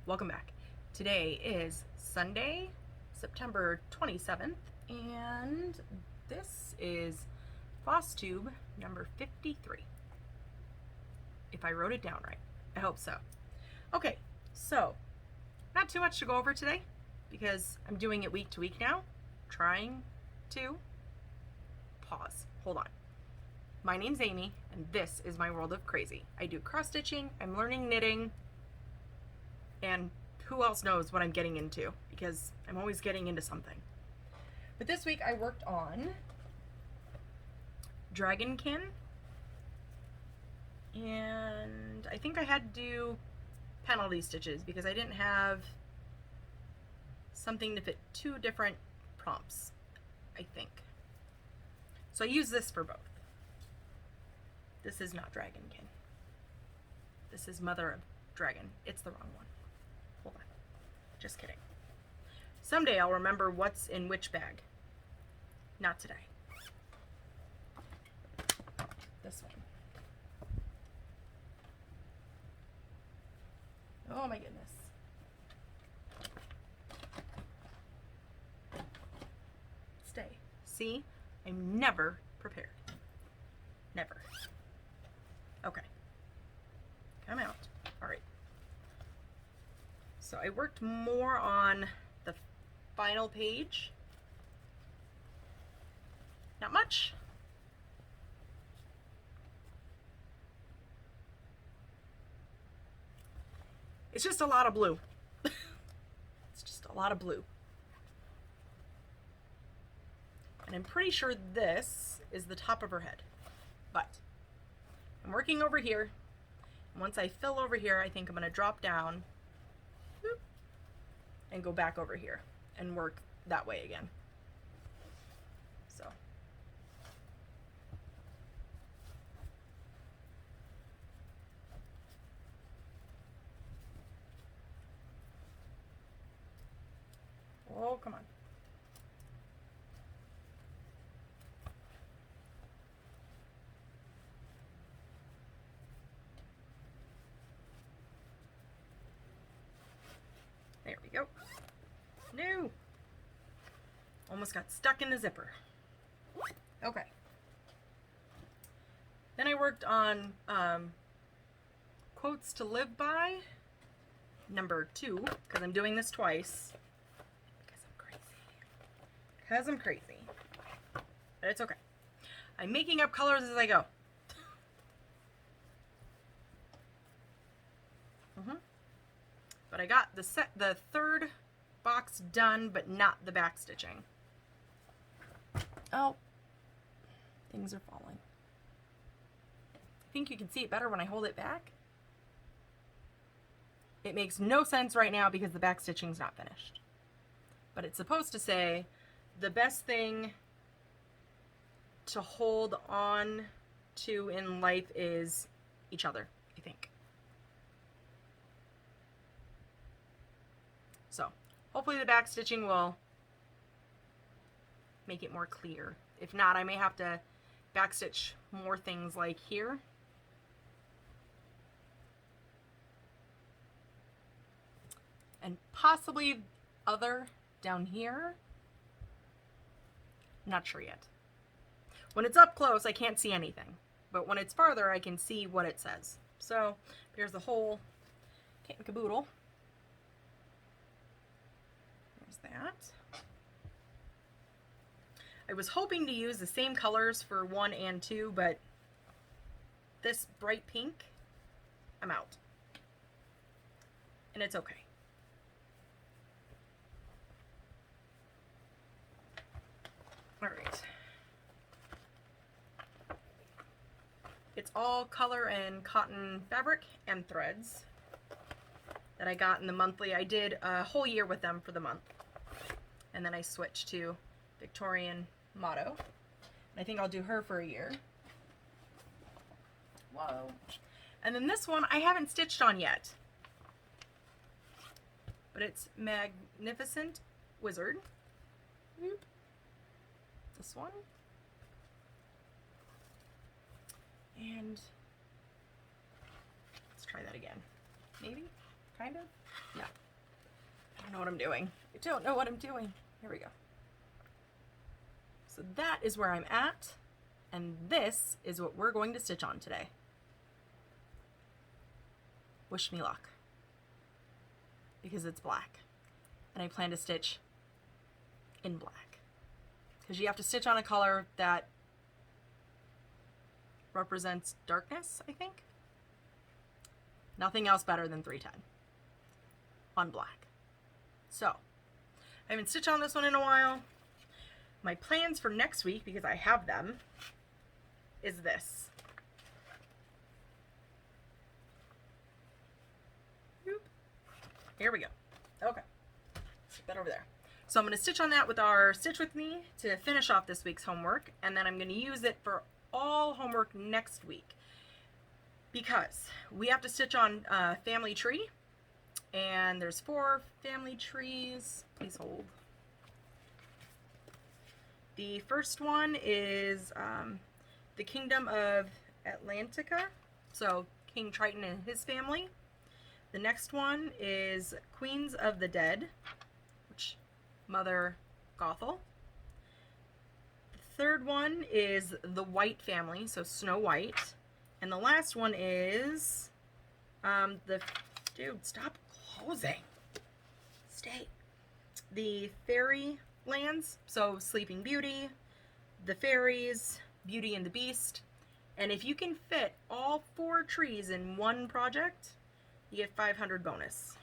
welcome back. Today is Sunday, September 27th, and this is Floss Tube number 53. If I wrote it down right. I hope so. Okay, so not too much to go over today because I'm doing it week to week now. Trying to pause. Hold on. My name's Amy, and this is my world of crazy. I do cross stitching, I'm learning knitting, and who else knows what I'm getting into, because I'm always getting into something. But this week I worked on dragonkin, and I think I had to do penalty stitches because I didn't have something to fit two different prompts, I think. So I use this for both. This is not dragonkin. This is mother of dragon. It's the wrong one. Hold on. Just kidding. Someday I'll remember what's in which bag. Not today. This one. Oh my goodness. Stay. See? I'm never prepared. Never. Okay. Come out. All right. So I worked more on the final page. Not much. It's just a lot of blue. It's just a lot of blue. And I'm pretty sure this is the top of her head. But I'm working over here. And once I fill over here, I think I'm going to drop down and go back over here and work that way again. So. Oh, come on. There we go. No! Almost got stuck in the zipper. Okay. Then I worked on quotes to live by, number 2, because I'm doing this twice. Because I'm crazy. But it's okay. I'm making up colors as I go. But I got the third box done, but not the back stitching. Oh, things are falling. I think you can see it better when I hold it back. It makes no sense right now because the back stitching's not finished. But it's supposed to say the best thing to hold on to in life is each other, I think. So hopefully the back stitching will make it more clear. If not, I may have to backstitch more things like here. And possibly other down here. Not sure yet. When it's up close, I can't see anything. But when it's farther, I can see what it says. So here's the whole kit and caboodle. That. I was hoping to use the same colors for 1 and 2, but this bright pink, I'm out. And it's okay. All right. It's all color and cotton fabric and threads that I got in the monthly. I did a whole year with them for the month. And then I switched to Victorian Motto. And I think I'll do her for a year. Whoa. And then this one I haven't stitched on yet. But it's Magnificent Wizard. This one. And let's try that again. Maybe? Kind of? Yeah. don't know what I'm doing. I don't know what I'm doing. Here we go. So that is where I'm at, and this is what we're going to stitch on today. Wish me luck, because it's black, and I plan to stitch in black, because you have to stitch on a color that represents darkness, I think. Nothing else better than 310 on black. So I haven't stitched on this one in a while. My plans for next week, because I have them, is this. Here we go. Okay, stick that over there. So I'm going to stitch on that with our Stitch With Me to finish off this week's homework, and then I'm going to use it for all homework next week, because we have to stitch on family tree, and there's 4 family trees. Please hold. The first one is the Kingdom of Atlantica, so King Triton and his family. The next one is Queens of the Dead, which Mother Gothel. The third one is the White family, so Snow White. And the last one is dude, stop closing. Stay. The Fairy Lands, so Sleeping Beauty, the Fairies, Beauty and the Beast. And if you can fit all 4 trees in one project, you get 500 bonus.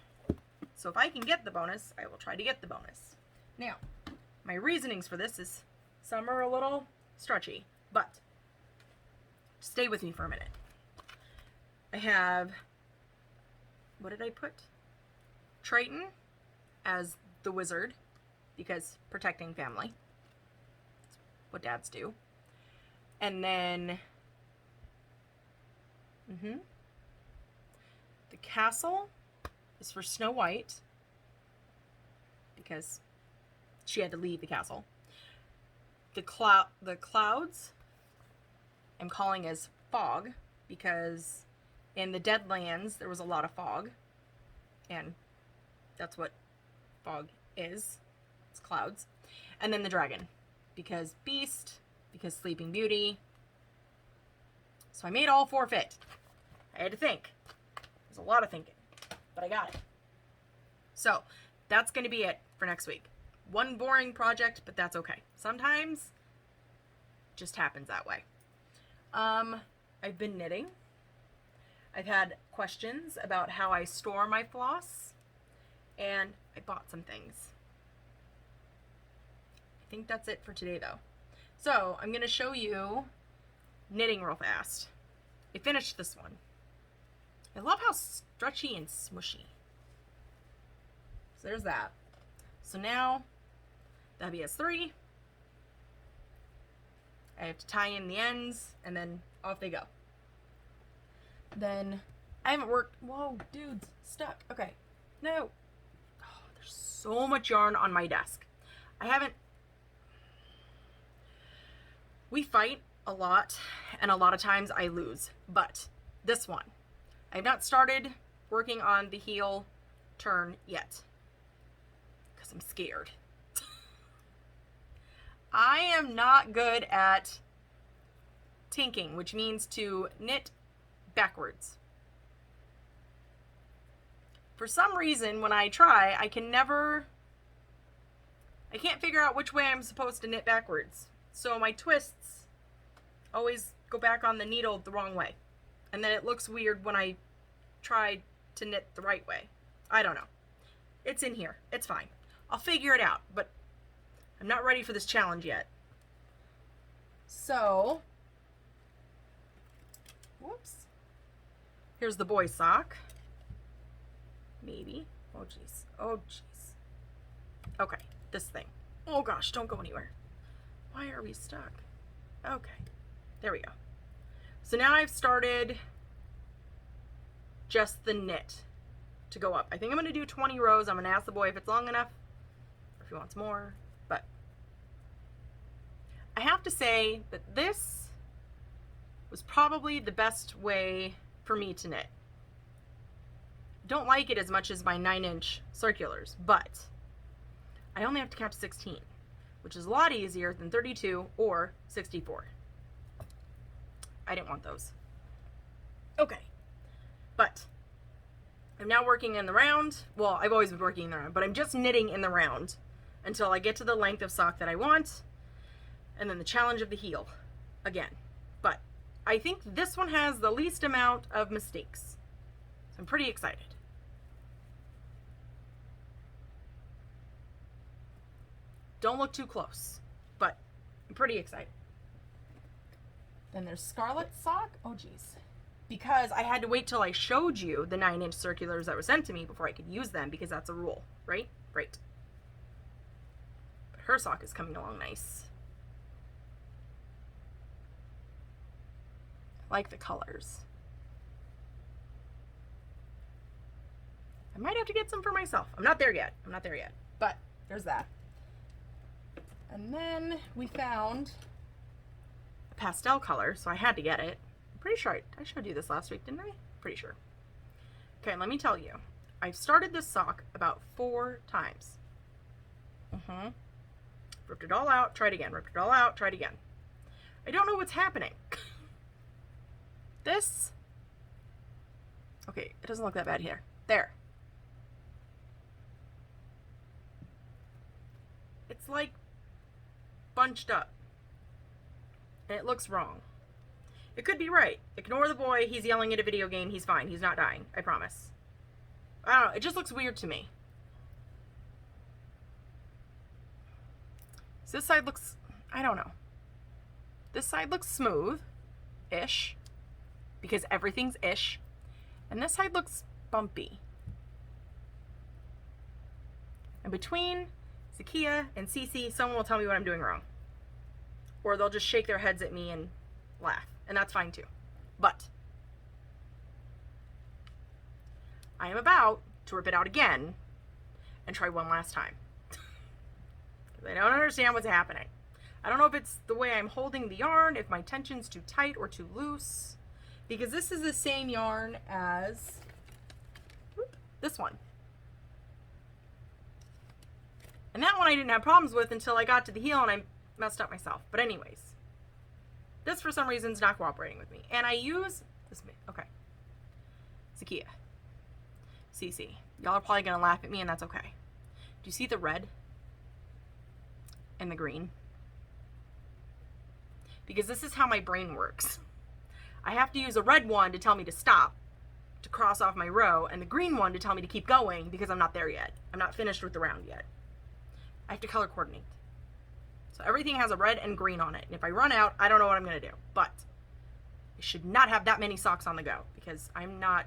So if I can get the bonus, I will try to get the bonus. Now, my reasonings for this is some are a little stretchy, but stay with me for a minute. I have, what did I put? Triton as the wizard, because protecting family. That's what dads do. And then the castle is for Snow White, because she had to leave the castle. The clouds I'm calling as fog, because in the Deadlands there was a lot of fog, and that's what fog is. It's clouds. And then the dragon, because Beast, because Sleeping Beauty. So I made all 4 fit. I had to think. There's a lot of thinking, but I got it. So that's going to be it for next week. One boring project, but that's okay. Sometimes it just happens that way. I've been knitting. I've had questions about how I store my floss, and I bought some things. I think that's it for today, though. So I'm going to show you knitting real fast. I finished this one. I love how stretchy and smushy. So there's that. So now, WS3. I have to tie in the ends, and then off they go. Then, I haven't worked, whoa, dudes, stuck. Okay, no. Oh, there's so much yarn on my desk. We fight a lot, and a lot of times I lose. But, this one, I have not started working on the heel turn yet, because I'm scared. I am not good at tinking, which means to knit backwards. For some reason, when I try, I can't figure out which way I'm supposed to knit backwards. So my twists always go back on the needle the wrong way. And then it looks weird when I try to knit the right way. I don't know. It's in here. It's fine. I'll figure it out, but I'm not ready for this challenge yet. So, whoops. Here's the boy sock. Maybe. Oh, jeez. Oh, jeez. Okay, this thing. Oh, gosh, don't go anywhere. Why are we stuck? Okay, there we go. So now I've started just the knit to go up. I think I'm going to do 20 rows. I'm going to ask the boy if it's long enough or if he wants more. But I have to say that this was probably the best way for me to knit. don't like it as much as my 9-inch circulars, but I only have to count to 16, which is a lot easier than 32 or 64. I didn't want those. Okay, but I'm now working in the round. Well, I've always been working in the round, but I'm just knitting in the round until I get to the length of sock that I want, and then the challenge of the heel again. But I think this one has the least amount of mistakes, so I'm pretty excited. Don't look too close, but I'm pretty excited. Then there's Scarlet Sock. Oh geez. Because I had to wait till I showed you the 9-inch circulars that were sent to me before I could use them, because that's a rule, right? Right. But her sock is coming along nice. I like the colors. I might have to get some for myself. I'm not there yet. But there's that. And then we found a pastel color, so I had to get it. I'm pretty sure I showed you this last week, didn't I? Pretty sure. Okay, let me tell you. I've started this sock about 4 times. Ripped it all out, tried again. Ripped it all out, tried again. I don't know what's happening. This. Okay, it doesn't look that bad here. There. It's like bunched up. And it looks wrong. It could be right. Ignore the boy. He's yelling at a video game. He's fine. He's not dying. I promise. I don't know. It just looks weird to me. So this side looks, I don't know. This side looks smooth-ish, because everything's ish. And this side looks bumpy. And between Zakia and Cece, someone will tell me what I'm doing wrong. Or they'll just shake their heads at me and laugh. And that's fine too. But I am about to rip it out again and try one last time. Because I don't understand what's happening. I don't know if it's the way I'm holding the yarn, if my tension's too tight or too loose. Because this is the same yarn as this one. And that one I didn't have problems with until I got to the heel and I messed up myself. But anyways, this for some reason is not cooperating with me. And I use this, okay. Zakia. Cece. Y'all are probably going to laugh at me and that's okay. Do you see the red and the green? Because this is how my brain works. I have to use a red one to tell me to stop, to cross off my row, and the green one to tell me to keep going because I'm not there yet. I'm not finished with the round yet. I have to color coordinate. So everything has a red and green on it. And if I run out, I don't know what I'm going to do. But I should not have that many socks on the go because I'm not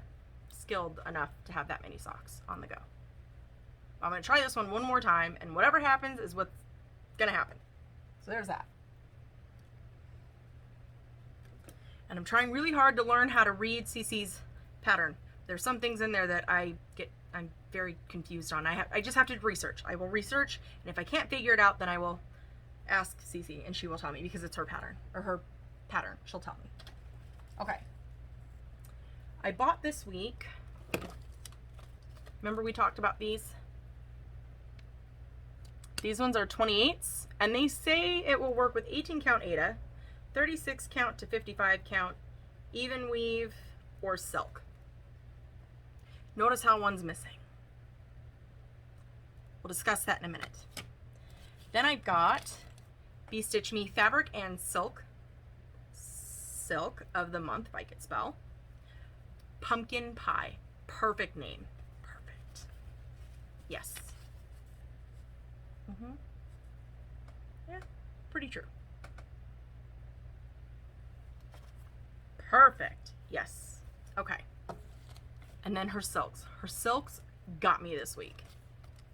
skilled enough to have that many socks on the go. I'm going to try this one more time, and whatever happens is what's going to happen. So there's that. And I'm trying really hard to learn how to read Cece's pattern. There's some things in there that I'm very confused on. I just have to research. I will research, and if I can't figure it out, then I will ask Cece, and she will tell me because it's her pattern, or her pattern. She'll tell me. Okay. I bought this week. Remember we talked about these? These ones are 28s, and they say it will work with 18 count Aida, 36 count to 55 count, even weave, or silk. Notice how one's missing. We'll discuss that in a minute. Then I've got Be Stitch Me Fabric and Silk. Silk of the Month by Kit Spell. Pumpkin Pie. Perfect name. Perfect. Yes. Yeah, pretty true. Perfect. Yes. Okay. And then her silks. Her silks got me this week.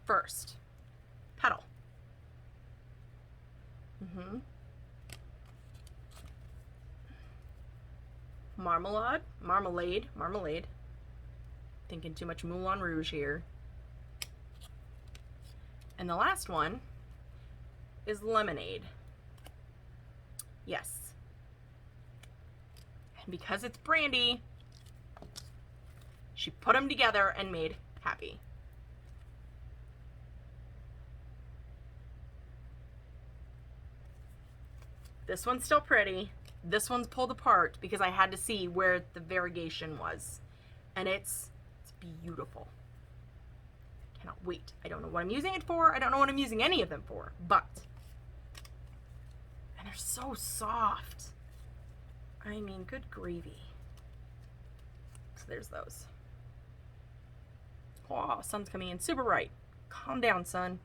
First, Petal. Marmalade. Thinking too much Moulin Rouge here. And the last one is Lemonade. Yes. And because it's Brandy, She put them together and made happy. This one's still pretty. This one's pulled apart because I had to see where the variegation was. And it's beautiful. Cannot wait. I don't know what I'm using it for. I don't know what I'm using any of them for, but. And they're so soft. I mean, good gravy. So there's those. Oh, sun's coming in super bright. Calm down, sun.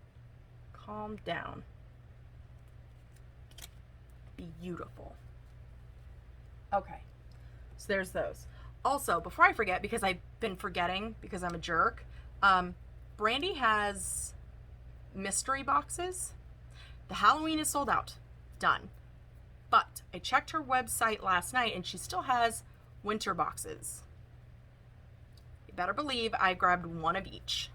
Calm down. Beautiful. Okay, so there's those. Also, before I forget, because I've been forgetting because I'm a jerk, Brandy has mystery boxes. The Halloween is sold out. Done. But I checked her website last night and she still has winter boxes. You better believe I grabbed one of each.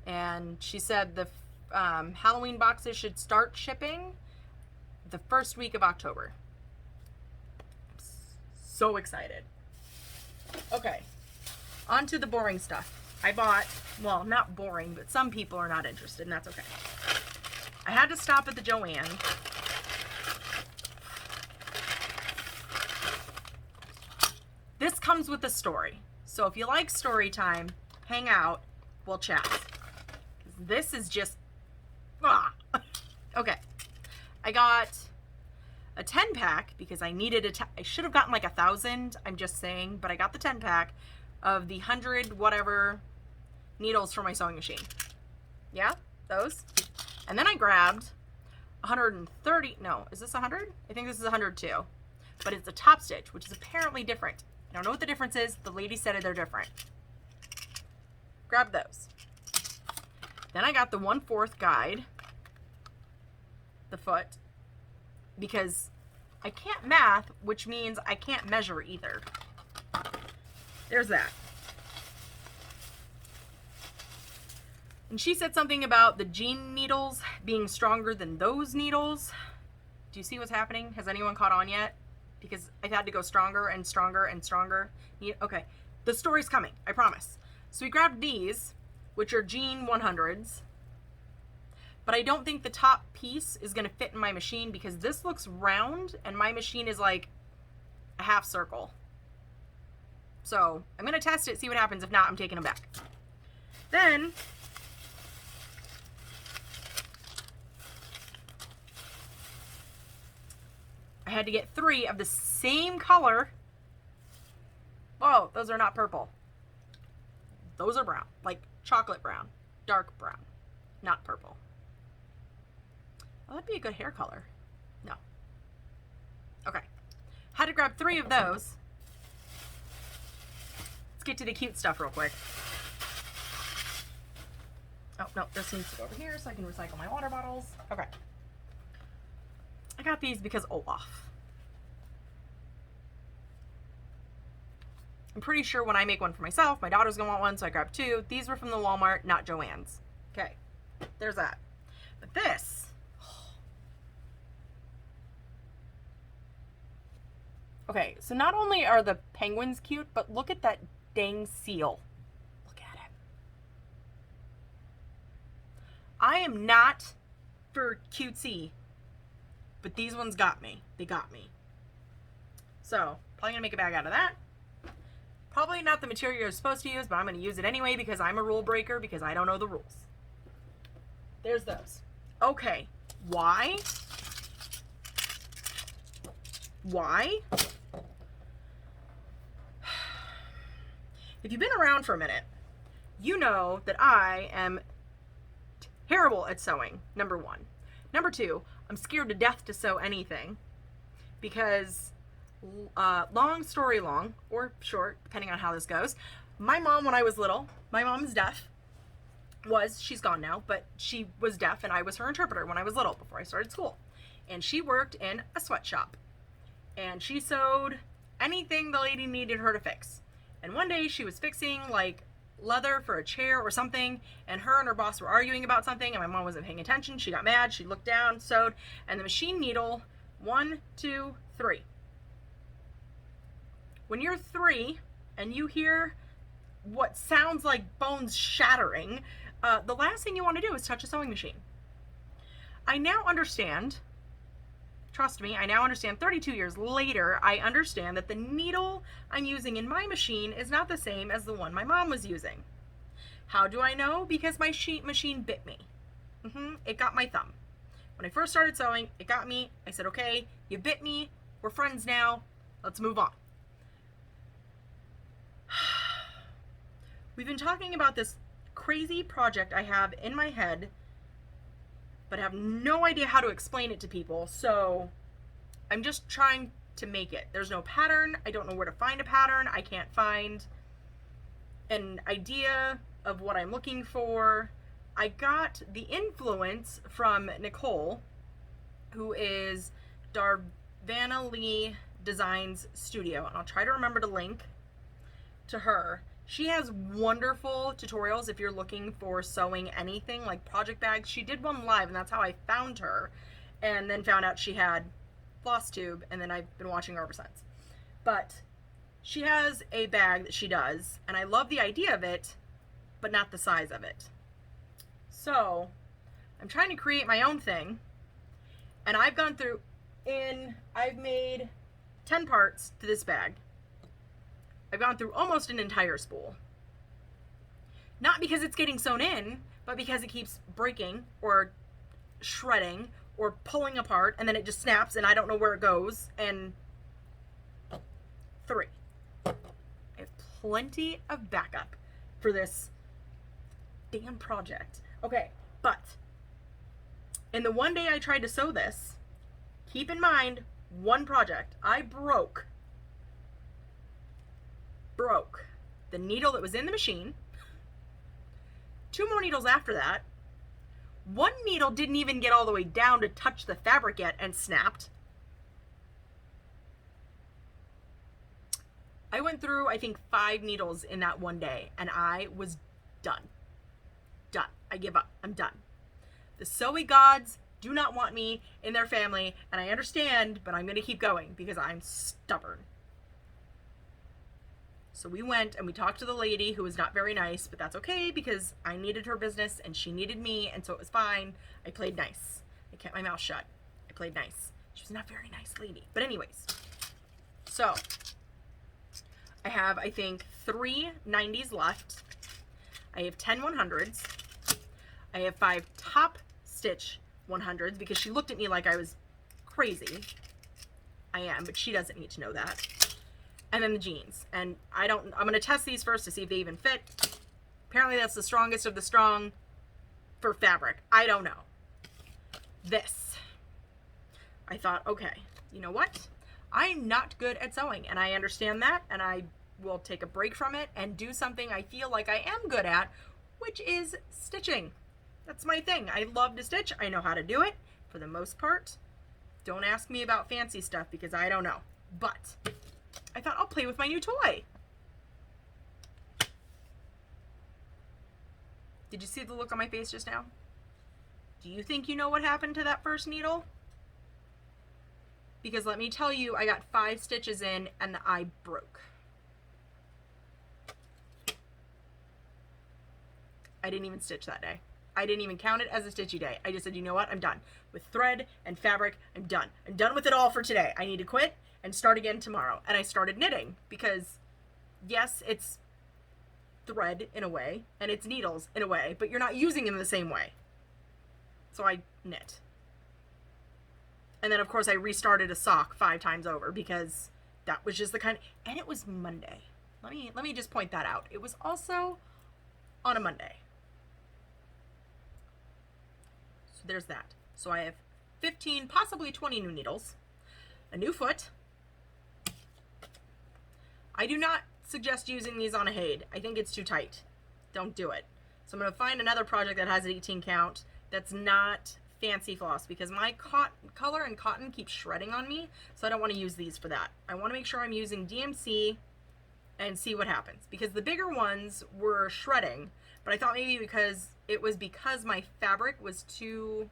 And she said the Halloween boxes should start shipping the first week of October. I'm so excited. Okay, on to the boring stuff. I bought, well, not boring, but some people are not interested, and that's okay. I had to stop at the Joann. This comes with a story. So if you like story time, hang out, we'll chat. This is just, okay. I got a 10 pack because I needed I should have gotten like 1,000, I'm just saying, but I got the 10 pack of the 100 whatever needles for my sewing machine. Yeah, those. And then I grabbed 130, no, is this 100? I think this is 100 too. But it's a top stitch, which is apparently different. I don't know what the difference is. The lady said they're different. Grab those. Then I got the 1/4 guide, the foot, because I can't math, which means I can't measure either. There's that. And she said something about the jean needles being stronger than those needles. Do you see what's happening? Has anyone caught on yet? Because I've had to go stronger and stronger and stronger. Okay, the story's coming, I promise. So we grabbed these, which are jean 100s. But I don't think the top piece is gonna fit in my machine because this looks round and my machine is like a half circle. So I'm gonna test it, see what happens. If not, I'm taking them back. Then I had to get 3 of the same color. Oh, those are not purple. Those are brown, like chocolate brown, dark brown, not purple. Oh, that'd be a good hair color. No. Okay. Had to grab 3 of those. Let's get to the cute stuff real quick. Oh, no, this needs to go over here so I can recycle my water bottles. Okay. I got these because Olaf. I'm pretty sure when I make one for myself, my daughter's gonna want one, so I grabbed 2. These were from the Walmart, not Joann's. Okay, there's that. But this, okay, so not only are the penguins cute, but look at that dang seal. Look at him. I am not for cutesy, but these ones got me. They got me. So, probably gonna make a bag out of that. Probably not the material you're supposed to use, but I'm gonna use it anyway because I'm a rule breaker because I don't know the rules. There's those. Okay, why? Why? If you've been around for a minute, you know that I am terrible at sewing, number 1. Number 2, I'm scared to death to sew anything because, long story long, or short, depending on how this goes, my mom, when I was little, my mom is deaf, she's gone now, but she was deaf and I was her interpreter when I was little before I started school. And she worked in a sweatshop and she sewed anything the lady needed her to fix. And one day she was fixing like leather for a chair or something, and her and her boss were arguing about something and my mom wasn't paying attention. She got mad, she looked down, sewed, and the machine needle 1, 2, 3 when you're 3 and you hear what sounds like bones shattering, the last thing you want to do is touch a sewing machine. I now understand, trust me, I now understand 32 years later, I understand that the needle I'm using in my machine is not the same as the one my mom was using. How do I know? Because my sheet machine bit me. It got my thumb. When I first started sewing, it got me. I said, okay, you bit me. We're friends now. Let's move on. We've been talking about this crazy project I have in my head, but I have no idea how to explain it to people. So I'm just trying to make it. There's no pattern. I don't know where to find a pattern. I can't find an idea of what I'm looking for. I got the influence from Nicole, who is Darvana Lee Designs Studio, and I'll try to remember to link to her. She has wonderful tutorials if you're looking for sewing anything like project bags. She did one live, and that's how I found her, and then found out she had Floss Tube, and then I've been watching her ever since. But she has a bag that she does, and I love the idea of it, but not the size of it. So I'm trying to create my own thing, and I've gone through I've made 10 parts to this bag. I've gone through almost an entire spool. Not because it's getting sewn in, but because it keeps breaking or shredding or pulling apart, and then it just snaps and I don't know where it goes. And 3. I have plenty of backup for this damn project. Okay, but in the one day I tried to sew this, keep in mind, one project, I broke the needle that was in the machine, 2 more needles after that, 1 needle didn't even get all the way down to touch the fabric yet and snapped. I went through, I think, 5 needles in that one day, and I was done. I give up. I'm done. The sewing gods do not want me in their family, and I understand, but I'm going to keep going because I'm stubborn. So we went and we talked to the lady, who was not very nice, but that's okay because I needed her business and she needed me, and so it was fine. I played nice. I kept my mouth shut. I played nice. She was not a very nice lady. But anyways, so I have, I think, 3 90s left. I have 10 100s. I have 5 top stitch 100s because she looked at me like I was crazy. I am, but she doesn't need to know that. And then the jeans. And I'm going to test these first to see if they even fit. Apparently that's the strongest of the strong for fabric. I don't know. This. I thought, okay, you know what? I'm not good at sewing, and I understand that, and I will take a break from it and do something I feel like I am good at, which is stitching. That's my thing. I love to stitch. I know how to do it for the most part. Don't ask me about fancy stuff because I don't know. But I thought I'll play with my new toy. Did you see the look on my face just now? Do you think you know what happened to that first needle? Because let me tell you, I got 5 stitches in and the eye broke. I didn't even stitch that day. I didn't even count it as a stitchy day. I just said, you know what? I'm done. With thread and fabric, I'm done. I'm done with it all for today. I need to quit and start again tomorrow. And I started knitting because, yes, it's thread in a way, and it's needles in a way, but you're not using them the same way. So I knit. And then, of course, I restarted a sock 5 times over because that was just the kind of, and it was Monday. Let me just point that out. It was also on a Monday. So there's that. So I have 15, possibly 20 new needles, a new foot. I do not suggest using these on a Haid. I think it's too tight. Don't do it. So I'm going to find another project that has an 18 count that's not fancy floss because my color and cotton keeps shredding on me, so I don't want to use these for that. I want to make sure I'm using DMC and see what happens, because the bigger ones were shredding, but I thought maybe because it was because my fabric was too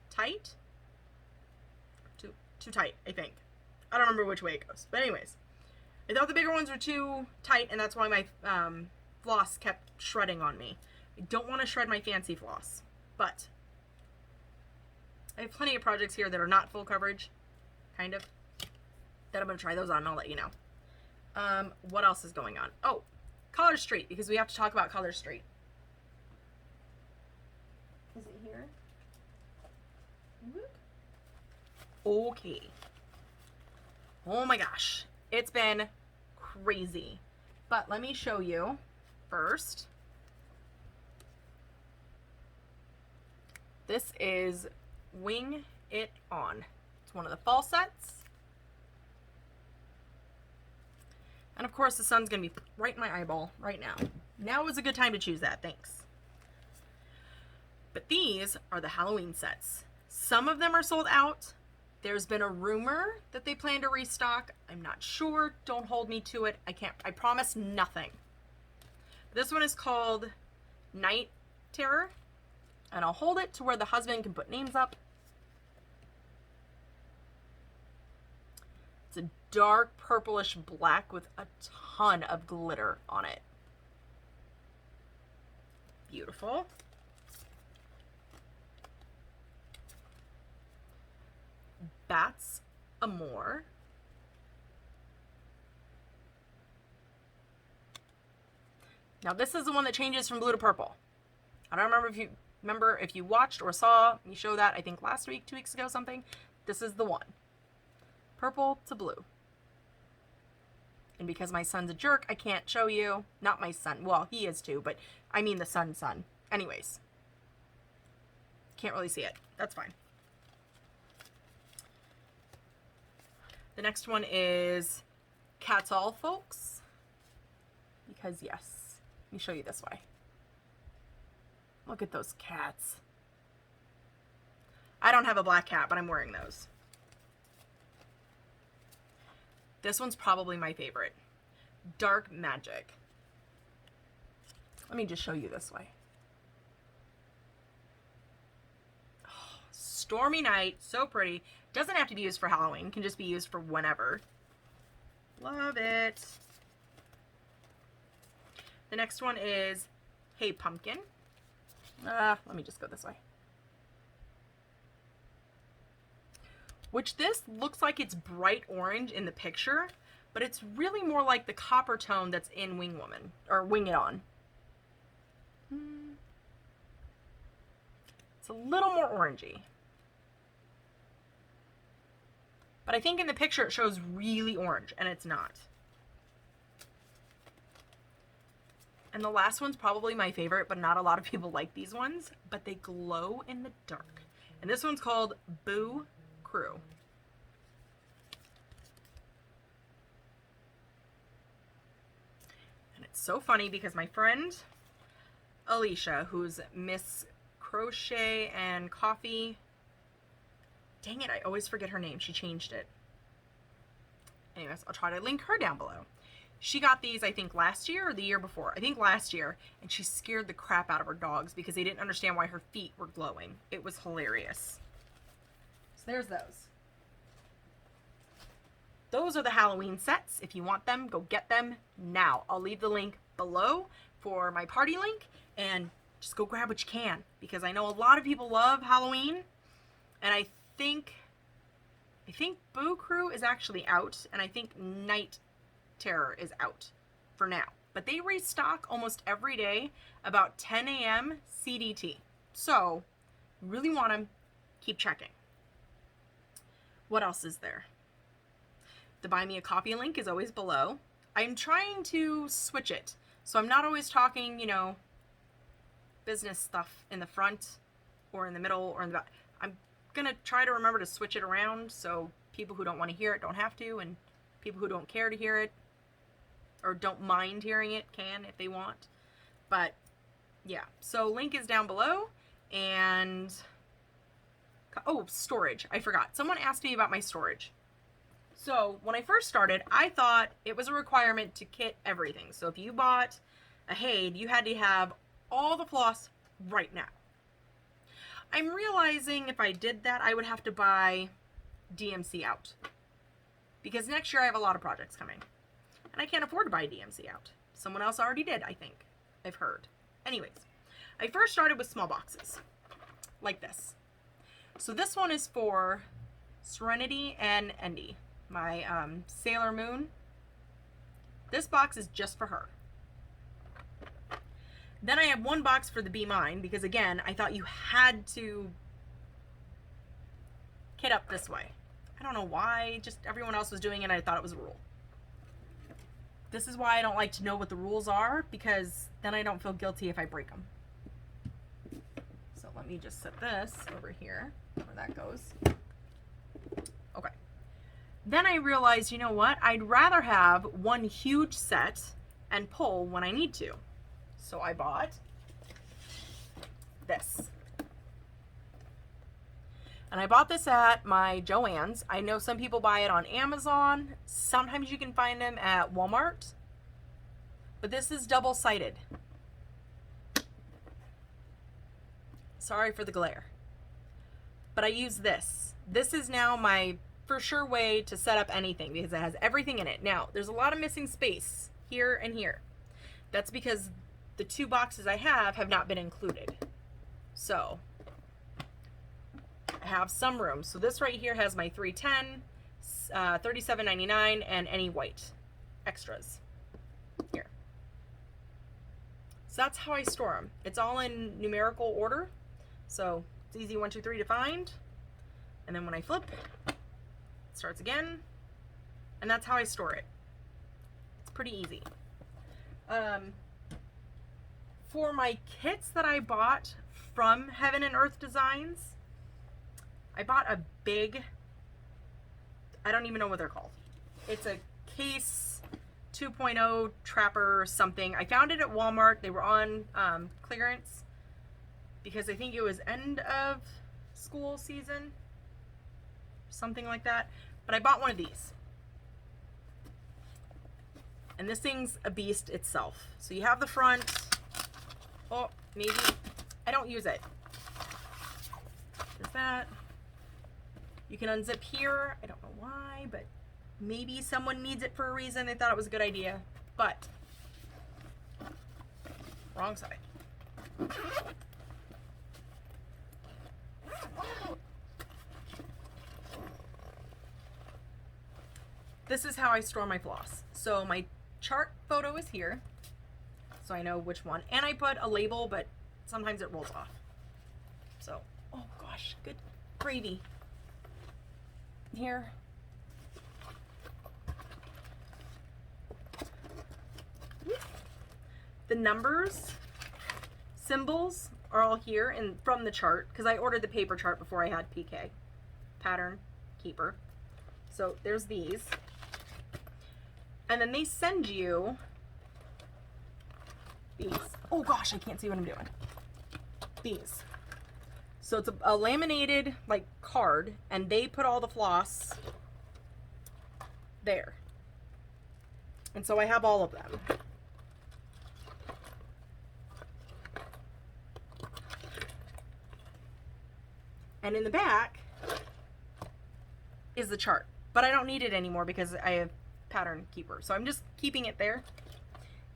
tight. Too tight, I think. I don't remember which way it goes. But anyways, I thought the bigger ones were too tight, and that's why my floss kept shredding on me. I don't want to shred my fancy floss, but I have plenty of projects here that are not full coverage, kind of, that I'm going to try those on, and I'll let you know. What else is going on? Oh, Color Street, because we have to talk about Color Street. Is it here? Okay. Oh my gosh. It's been crazy. But let me show you first. This is Wing It On. It's one of the fall sets. And of course the sun's gonna be right in my eyeball right now. Now is a good time to choose that, thanks. But these are the Halloween sets. Some of them are sold out. There's been a rumor that they plan to restock. I'm not sure. Don't hold me to it. I promise nothing. This one is called Night Terror. And I'll hold it to where the husband can put names up. It's a dark purplish black with a ton of glitter on it. Beautiful. Bats Amore. Now this is the one that changes from blue to purple. I don't remember if you watched or saw me show that, I think last week, 2 weeks ago, something. This is the one. Purple to blue. And because my son's a jerk, I can't show you. Not my son. Well, he is too, but I mean the son's son. Anyways. Can't really see it. That's fine. The next one is Cats All Folks. Because yes, let me show you this way. Look at those cats. I don't have a black cat, but I'm wearing those. This one's probably my favorite. Dark Magic. Let me just show you this way. Oh, stormy night, so pretty. Doesn't have to be used for Halloween, can just be used for whenever. Love it. The next one is Hey Pumpkin. Let me just go this way. Which this looks like it's bright orange in the picture, but it's really more like the copper tone that's in Wing Woman, or Wing It On. It's a little more orangey. But I think in the picture it shows really orange, and it's not. And the last one's probably my favorite, but not a lot of people like these ones, but they glow in the dark. And this one's called Boo Crew. And it's so funny because my friend Alicia, who's Miss Crochet and Coffee, dang it, I always forget her name. She changed it. Anyways, I'll try to link her down below. She got these, I think, last year or the year before. I think last year, and she scared the crap out of her dogs because they didn't understand why her feet were glowing. It was hilarious. So there's those. Those are the Halloween sets. If you want them, go get them now. I'll leave the link below for my party link, and just go grab what you can, because I know a lot of people love Halloween, and I think Boo Crew is actually out, and I think Night Terror is out for now. But they restock almost every day about 10 a.m. CDT. So, really want them, keep checking. What else is there? The Buy Me a Coffee link is always below. I'm trying to switch it. So I'm not always talking, business stuff in the front or in the middle or in the back. I'm going to try to remember to switch it around so people who don't want to hear it don't have to, and people who don't care to hear it or don't mind hearing it can if they want. But yeah, so link is down below. And oh, storage, I forgot. Someone asked me about my storage. So when I first started, I thought it was a requirement to kit everything. So if you bought a Haid, you had to have all the floss right now. I'm realizing if I did that, I would have to buy DMC out, because next year I have a lot of projects coming. And I can't afford to buy DMC out. Someone else already did, I think. I've heard. Anyways, I first started with small boxes. Like this. So this one is for Serenity and Endy, my Sailor Moon. This box is just for her. Then I have one box for the Be Mine, because again, I thought you had to kit up this way. I don't know why, just everyone else was doing it and I thought it was a rule. This is why I don't like to know what the rules are, because then I don't feel guilty if I break them. So let me just set this over here, where that goes. Okay. Then I realized, you know what? I'd rather have one huge set and pull when I need to. So I bought this. And I bought this at my Joann's. I know some people buy it on Amazon. Sometimes you can find them at Walmart. But this is double-sided. Sorry for the glare. But I use this. This is now my for sure way to set up anything because it has everything in it. Now, there's a lot of missing space here and here. That's because the two boxes I have not been included. So I have some room. So this right here has my 310, $37.99, and any white extras here. So that's how I store them. It's all in numerical order. So it's easy 1, 2, 3 to find. And then when I flip, it starts again. And that's how I store it. It's pretty easy. For my kits that I bought from Heaven and Earth Designs, I bought a big, I don't even know what they're called. It's a case 2.0 trapper something. I found it at Walmart. They were on clearance because I think it was end of school season, something like that. But I bought one of these. And this thing's a beast itself. So you have the front. Oh, maybe. I don't use it. There's that. You can unzip here. I don't know why, but maybe someone needs it for a reason. They thought it was a good idea. But, wrong side. This is how I store my floss. So my chart photo is here, so I know which one. And I put a label, but sometimes it rolls off. So, oh gosh, good gravy. Here. The numbers, symbols are all here and from the chart, because I ordered the paper chart before I had PK, pattern keeper. So there's these. And then they send you these. Oh gosh, I can't see what I'm doing. These. So it's a laminated like card, and they put all the floss there. And so I have all of them. And in the back is the chart, but I don't need it anymore because I have pattern keeper. So I'm just keeping it there.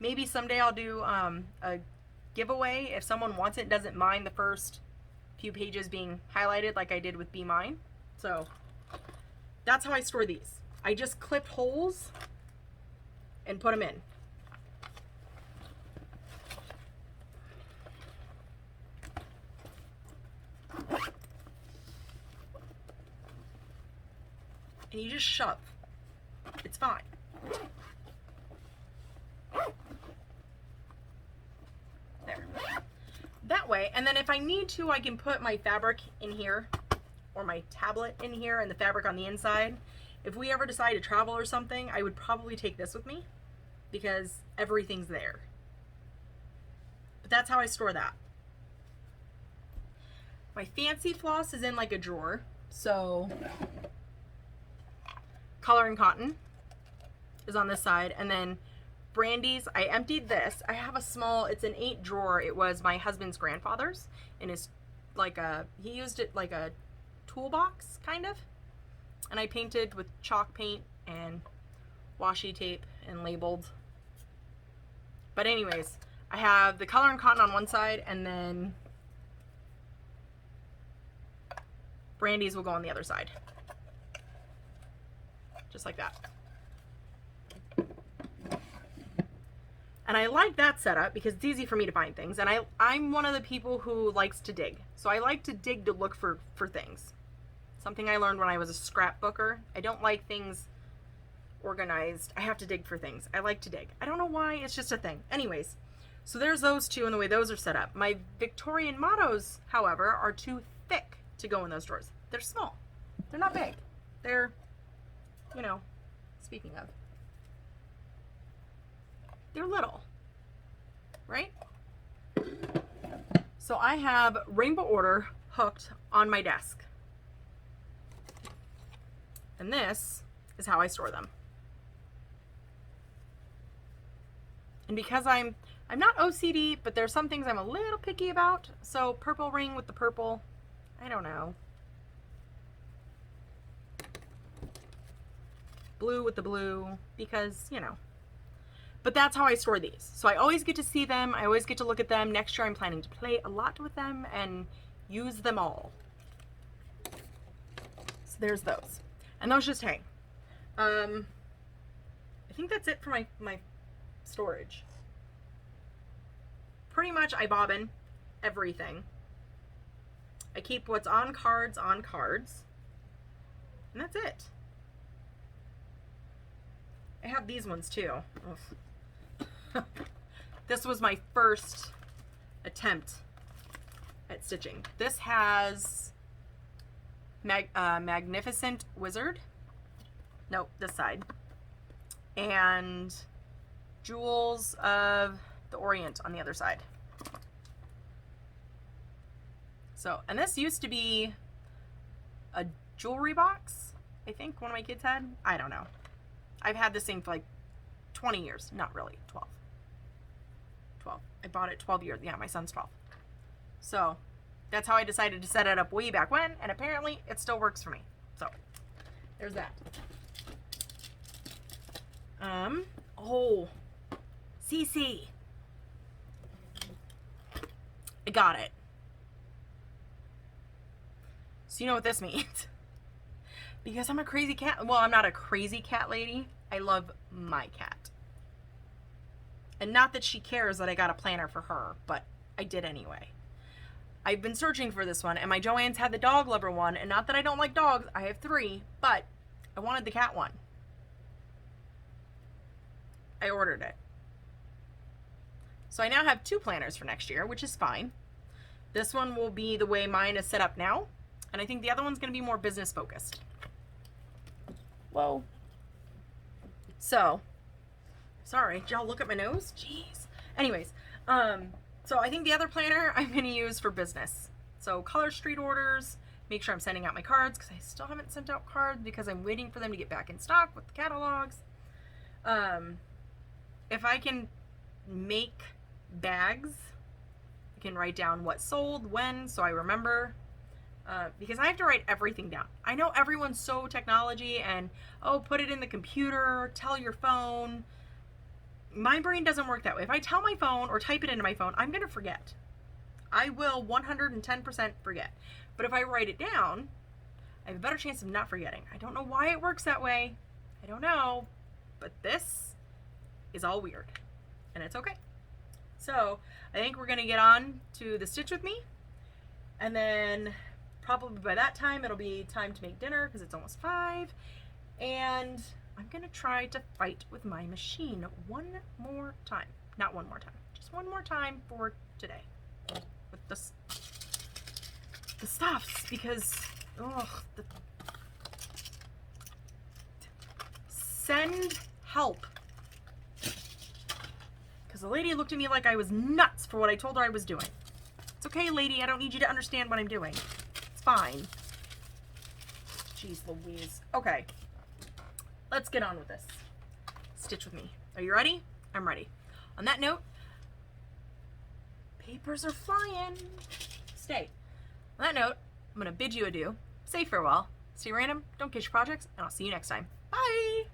Maybe someday I'll do a giveaway if someone wants it, doesn't mind the first few pages being highlighted like I did with Be Mine. So that's how I store these. I just clipped holes and put them in. And you just shove. It's fine. There. That way, and then if I need to, I can put my fabric in here, or my tablet in here, and the fabric on the inside. If we ever decide to travel or something, I would probably take this with me, because everything's there. But that's how I store that. My fancy floss is in like a drawer, so Color and Cotton is on this side, and then Brandy's, I emptied this. I have a small, it's an 8 drawer. It was my husband's grandfather's, and it's like he used it like a toolbox kind of, and I painted with chalk paint and washi tape and labeled. But anyways, I have the color and cotton on one side, and then Brandy's will go on the other side. Just like that. And I like that setup because it's easy for me to find things. And I'm one of the people who likes to dig. So I like to dig to look for things. Something I learned when I was a scrapbooker. I don't like things organized. I have to dig for things. I like to dig. I don't know why. It's just a thing. Anyways, so there's those two and the way those are set up. My Victorian mottos, however, are too thick to go in those drawers. They're small. They're not big. They're, you know, speaking of, they're little, right? So I have Rainbow Order hooked on my desk. And this is how I store them. And because I'm not OCD, but there's some things I'm a little picky about. So purple ring with the purple, I don't know. Blue with the blue, because, you know. But that's how I store these. So I always get to see them. I always get to look at them. Next year I'm planning to play a lot with them and use them all. So there's those. And those just hang. I think that's it for my storage. Pretty much I bobbin everything. I keep what's on cards. And that's it. I have these ones too. This was my first attempt at stitching. This has Magnificent Wizard. Nope, this side. And Jewels of the Orient on the other side. So, and this used to be a jewelry box, I think one of my kids had. I don't know. I've had this thing for like 20 years. Not really, 12. 12. I bought it 12 years. Yeah, my son's 12. So that's how I decided to set it up way back when, and apparently it still works for me. So there's that. Oh, CC. I got it. So you know what this means. Because I'm a crazy cat. Well, I'm not a crazy cat lady. I love my cat. And not that she cares that I got a planner for her, but I did anyway. I've been searching for this one, and my Joann's had the dog lover one, and not that I don't like dogs. I have 3, but I wanted the cat one. I ordered it. So I now have 2 planners for next year, which is fine. This one will be the way mine is set up now, and I think the other one's going to be more business focused. Whoa. So, sorry, did y'all look at my nose? Jeez. Anyways, so I think the other planner I'm going to use for business. So color street orders, make sure I'm sending out my cards, because I still haven't sent out cards because I'm waiting for them to get back in stock with the catalogs. If I can make bags, I can write down what sold, when, so I remember. Because I have to write everything down. I know everyone's so technology and, oh, put it in the computer, tell your phone. My brain doesn't work that way. If I tell my phone or type it into my phone, I'm going to forget. I will 110% forget. But if I write it down, I have a better chance of not forgetting. I don't know why it works that way. I don't know. But this is all weird. And it's okay. So I think we're going to get on to the stitch with me. And then probably by that time, it'll be time to make dinner because it's almost 5. And I'm going to try to fight with my machine one more time. Not one more time. Just one more time for today. With the stuffs because, send help. Because the lady looked at me like I was nuts for what I told her I was doing. It's okay, lady. I don't need you to understand what I'm doing. It's fine. Jeez Louise. Okay. Let's get on with this. Stitch with me. Are you ready? I'm ready. On that note, papers are flying. Stay. On that note, I'm going to bid you adieu. Say farewell. Stay random. Don't kiss your projects. And I'll see you next time. Bye.